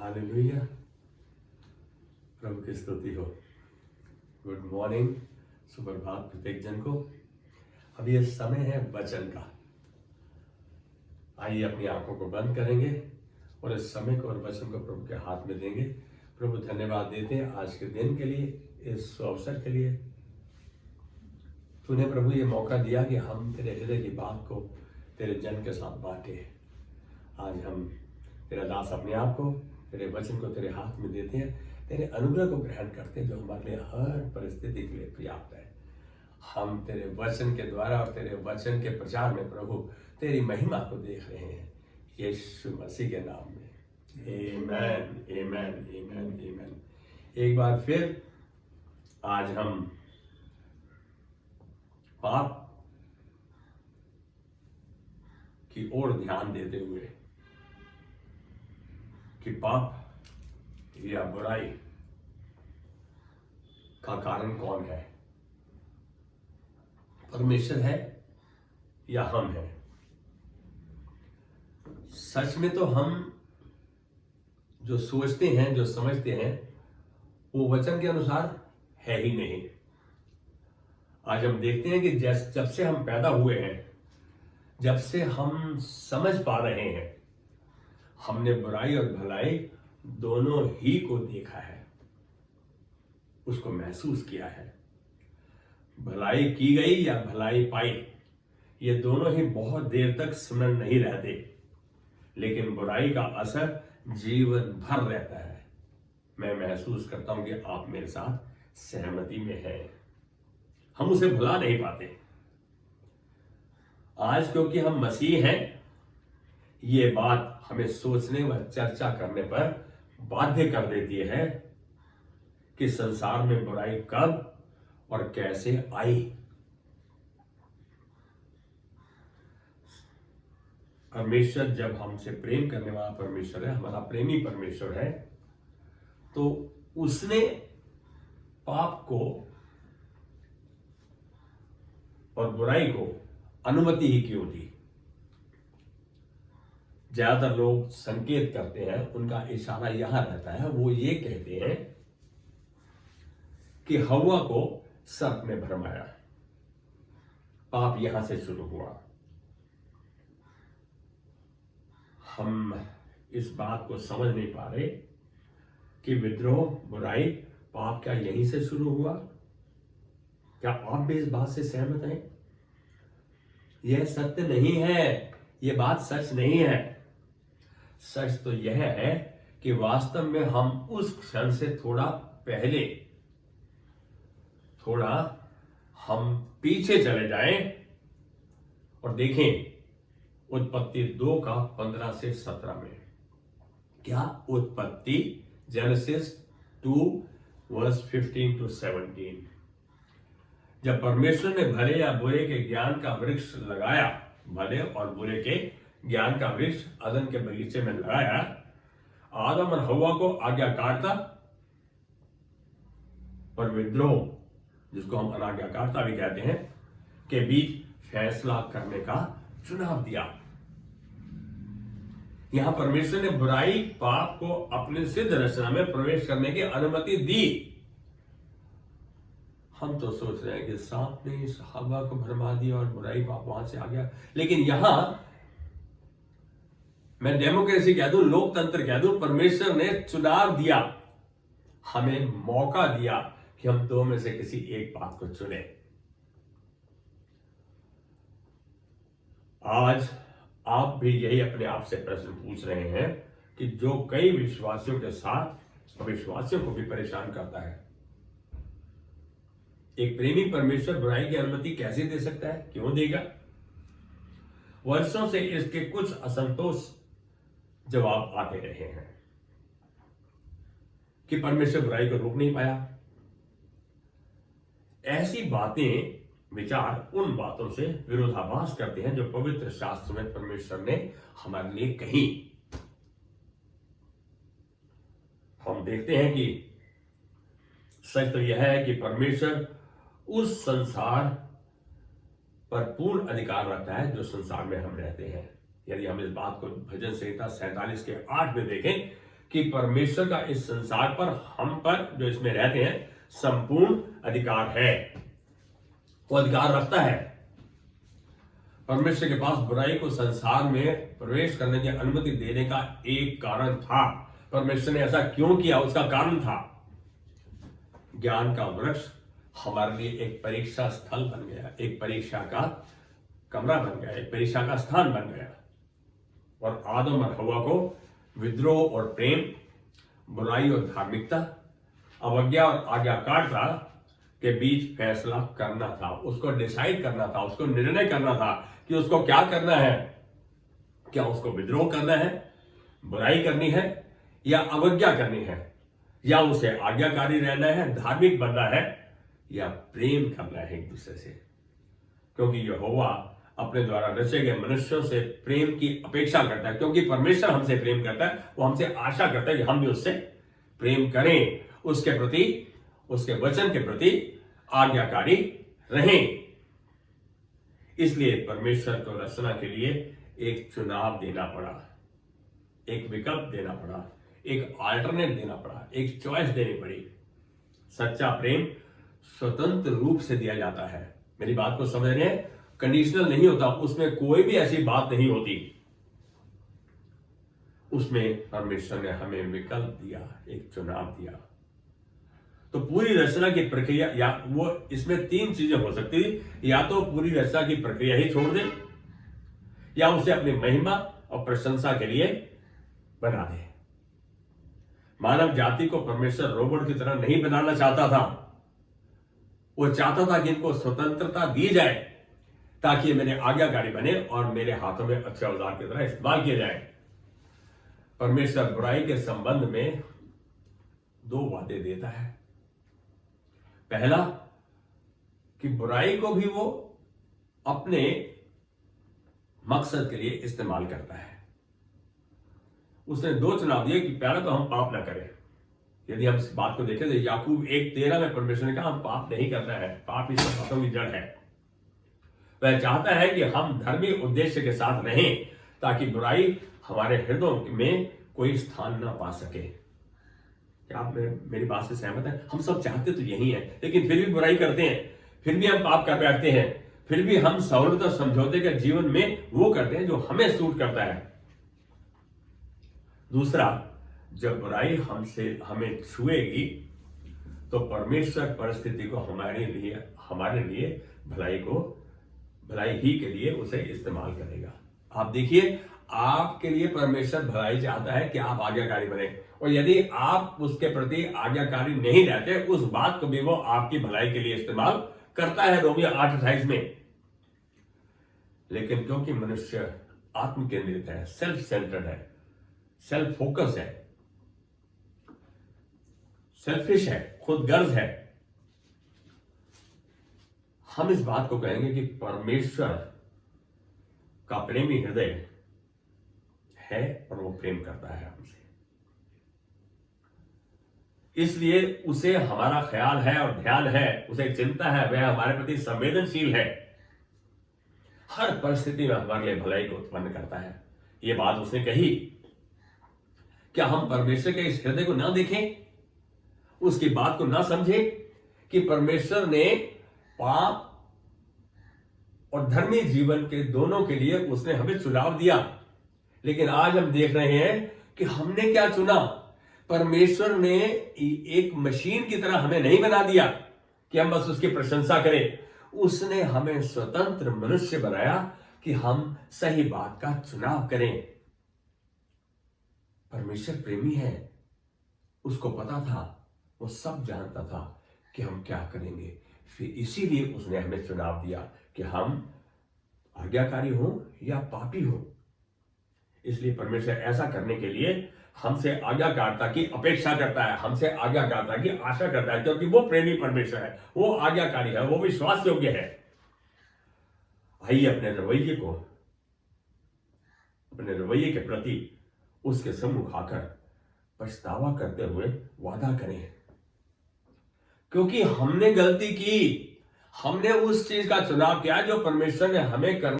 Hallelujah. प्रभु की स्तुति हो। गुड मॉर्निंग, सुप्रभात प्रत्येक जन को। अब ये समय है वचन का। आइए अपनी आंखों को बंद करेंगे और इस समय को और वचन को प्रभु के हाथ में देंगे। प्रभु धन्यवाद देते हैं आज के दिन के लिए, इस अवसर के लिए। तूने प्रभु ये मौका दिया कि हम तेरे हृदय की बात को तेरे जन के साथ बांटे। आज हम तेरा दास अपने आप को, तेरे वचन को तेरे हाथ में देते हैं, तेरे अनुग्रह को ग्रहण करते हैं जो हमारे लिए हर परिस्थिति के लिए पर्याप्त है। हम तेरे वचन के द्वारा और तेरे वचन के प्रचार में प्रभु तेरी महिमा को देख रहे हैं, यीशु मसीह के नाम में। आमेन, आमेन, आमेन, आमेन। एक बार फिर आज हम पाप की ओर ध्यान देते हुए कि पाप या बुराई का कारण कौन है, परमेश्वर है या हम हैं। सच में तो हम जो सोचते हैं, जो समझते हैं, वो वचन के अनुसार है ही नहीं। आज हम देखते हैं कि जब से हम पैदा हुए हैं, जब से हम समझ पा रहे हैं, हमने बुराई और भलाई दोनों ही को देखा है, उसको महसूस किया है। भलाई की गई या भलाई पाई, ये दोनों ही बहुत देर तक स्मरण नहीं रहते, लेकिन बुराई का असर जीवन भर रहता है। मैं महसूस करता हूं कि आप मेरे साथ सहमति में हैं। हम उसे भुला नहीं पाते। आज क्योंकि हम मसीह हैं, ये बात हमें सोचने व चर्चा करने पर बाध्य कर देती है कि संसार में बुराई कब और कैसे आई। परमेश्वर जब हमसे प्रेम करने वाला परमेश्वर है, हमारा प्रेमी परमेश्वर है, तो उसने पाप को और बुराई को अनुमति ही क्यों दी। ज्यादातर लोग संकेत करते हैं, उनका इशारा यहां रहता है, वो ये कहते हैं कि हव्वा को सर्प ने भरमाया, पाप यहां से शुरू हुआ। हम इस बात को समझ नहीं पा रहे कि विद्रोह, बुराई, पाप क्या यहीं से शुरू हुआ। क्या आप भी इस बात से सहमत हैं? यह सत्य नहीं है, यह बात सच नहीं है। सच तो यह है कि वास्तव में हम उस क्षण से थोड़ा पहले, थोड़ा हम पीछे चले जाएं और देखें उत्पत्ति 2 का 15 से 17 में। क्या उत्पत्ति जेनेसिस 2 वर्स 15 to 17। जब परमेश्वर ने भले या बुरे के ज्ञान का वृक्ष लगाया, भले और बुरे के ज्ञान का वृक्ष अदन के बगीचे में लगाया, आदम और हव्वा को आज्ञाकारिता और विद्रोह, जिसको हम अनाज्ञाकारिता भी कहते हैं, के बीच फैसला करने का चुनाव दिया। यहां परमेश्वर ने बुराई, पाप को अपने सिद्ध रचना में प्रवेश करने की अनुमति दी। हम तो सोच रहे हैं कि सांप ने इस हवा को भरमा दिया और बुराई, पाप वहां से आ गया। लेकिन यहां मैं डेमोक्रेसी कह दूं, लोकतंत्र कह दूं, परमेश्वर ने चुनाव दिया, हमें मौका दिया कि हम दो में से किसी एक बात को चुने। आज आप भी यही अपने आप से प्रश्न पूछ रहे हैं कि जो कई विश्वासियों के साथ अविश्वासियों को भी परेशान करता है, एक प्रेमी परमेश्वर बुराई की अनुमति कैसे दे सकता है, क्यों देगा? वर्षों से इसके कुछ असंतोष जवाब आते रहे हैं कि परमेश्वर बुराई को रोक नहीं पाया। ऐसी बातें, विचार उन बातों से विरोधाभास करते हैं जो पवित्र शास्त्र में परमेश्वर ने हमारे लिए कही। हम देखते हैं कि सच तो यह है कि परमेश्वर उस संसार पर पूर्ण अधिकार रखता है जो संसार में हम रहते हैं। यदि हम इस बात को भजन संहिता 47 के 8 में देखें कि परमेश्वर का इस संसार पर, हम पर जो इसमें रहते हैं, संपूर्ण अधिकार है। वो अधिकार रखता है। परमेश्वर के पास बुराई को संसार में प्रवेश करने की अनुमति देने का एक कारण था। परमेश्वर ने ऐसा क्यों किया, उसका कारण था। ज्ञान का वृक्ष हमारे लिए एक परीक्षा स्थल बन गया, एक परीक्षा का कमरा बन गया, एक परीक्षा का स्थान बन गया। और आदम और हवा को विद्रोह और प्रेम, बुराई और धार्मिकता, अवज्ञा और आज्ञाकारिता के बीच फैसला करना था। उसको डिसाइड करना था, उसको निर्णय करना था कि उसको क्या करना है। क्या उसको विद्रोह करना है, बुराई करनी है, या अवज्ञा करनी है, या उसे आज्ञाकारी रहना है, धार्मिक बनना है, या प्रेम करना है एक दूसरे से। क्योंकि यहोवा अपने द्वारा रचे गए मनुष्यों से प्रेम की अपेक्षा करता है। क्योंकि परमेश्वर हमसे प्रेम करता है, वो हमसे आशा करता है कि हम भी उससे प्रेम करें, उसके प्रति, उसके वचन के प्रति आज्ञाकारी रहें। इसलिए परमेश्वर को रचना के लिए एक चुनाव देना पड़ा, एक विकल्प देना पड़ा, एक अल्टरनेट देना पड़ा, एक चॉइस देनी पड़ी। सच्चा प्रेम स्वतंत्र रूप से दिया जाता है। मेरी बात को समझ रहे हैं? कंडीशनल नहीं होता, उसमें कोई भी ऐसी बात नहीं होती। उसमें परमेश्वर ने हमें विकल्प दिया, एक चुनाव दिया। तो पूरी रचना की प्रक्रिया, या वो इसमें तीन चीजें हो सकती थी। या तो पूरी रचना की प्रक्रिया ही छोड़ दे, या उसे अपनी महिमा और प्रशंसा के लिए बना दे। मानव जाति को परमेश्वर रोबोट की तरह नहीं बनाना चाहता था। वो चाहता था कि इनको स्वतंत्रता दी जाए ताकि ये मेरे आज्ञाकारी बने और मेरे हाथों में अच्छे औजार की तरह इस्तेमाल किए जाए। परमेश्वर बुराई के संबंध में दो वादे देता है। पहला, कि बुराई को भी वो अपने मकसद के लिए इस्तेमाल करता है। उसने दो चुनाव दिए कि पहला तो हम पाप ना करें। यदि हम इस बात को देखें तो याकूब 1:13 में परमेश्वर ने कहा हम पाप नहीं करना है, पाप इस बातों की जड़ है। वह चाहता है कि हम धर्मी उद्देश्य के साथ रहें ताकि बुराई हमारे हृदय में कोई स्थान ना पा सके। क्या आप मेरी बात से सहमत हैं? हम सब चाहते तो यही है, लेकिन फिर भी बुराई करते हैं, फिर भी हम पाप कर बैठते हैं, फिर भी हम सहूलत और समझौते के जीवन में वो करते हैं जो हमें सूट करता है। दूसरा, जब बुराई हमें छुएगी तो परमेश्वर परिस्थिति को हमारे लिए भलाई ही के लिए उसे इस्तेमाल करेगा। आप देखिए, आपके लिए परमेश्वर भलाई चाहता है कि आप आज्ञाकारी बने, और यदि आप उसके प्रति आज्ञाकारी नहीं रहते, उस बात को भी वो आपकी भलाई के लिए इस्तेमाल करता है, रोमियो 8:28 में। लेकिन क्योंकि मनुष्य आत्म केंद्रित है, सेल्फ सेंटर्ड है, सेल्फ फोकस है, सेल्फिश है, खुदगर्ज है, हम इस बात को कहेंगे कि परमेश्वर का प्रेमी हृदय है और वो प्रेम करता है हमसे। इसलिए उसे हमारा ख्याल है और ध्यान है, उसे चिंता है, वह हमारे प्रति संवेदनशील है, हर परिस्थिति में हमारे लिए भलाई को उत्पन्न करता है। यह बात उसने कही। क्या हम परमेश्वर के इस हृदय को ना देखें, उसकी बात को ना समझें कि परमेश्वर ने पाप और धर्मी जीवन के दोनों के लिए उसने हमें चुनाव दिया। लेकिन आज हम देख रहे हैं कि हमने क्या चुना। परमेश्वर ने एक मशीन की तरह हमें नहीं बना दिया कि हम बस उसकी प्रशंसा करें। उसने हमें स्वतंत्र मनुष्य बनाया कि हम सही बात का चुनाव करें। परमेश्वर प्रेमी है, उसको पता था, वो सब जानता था कि हम क्या करेंगे। फिर इसीलिए उसने हमें चुनाव दिया कि हम आज्ञाकारी हो या पापी हो। इसलिए परमेश्वर ऐसा करने के लिए हमसे आज्ञाकारिता की अपेक्षा करता है, हमसे आज्ञाकारिता की आशा करता है, क्योंकि वो प्रेमी परमेश्वर है, वो आज्ञाकारी है, वो विश्वास योग्य है। आइए अपने रवैये के प्रति उसके सम्मुख आकर पछतावा करते हुए वादा करें, क्योंकि हमने गलती की, हमने उस चीज का चुनाव किया जो परमेश्वर ने हमें करना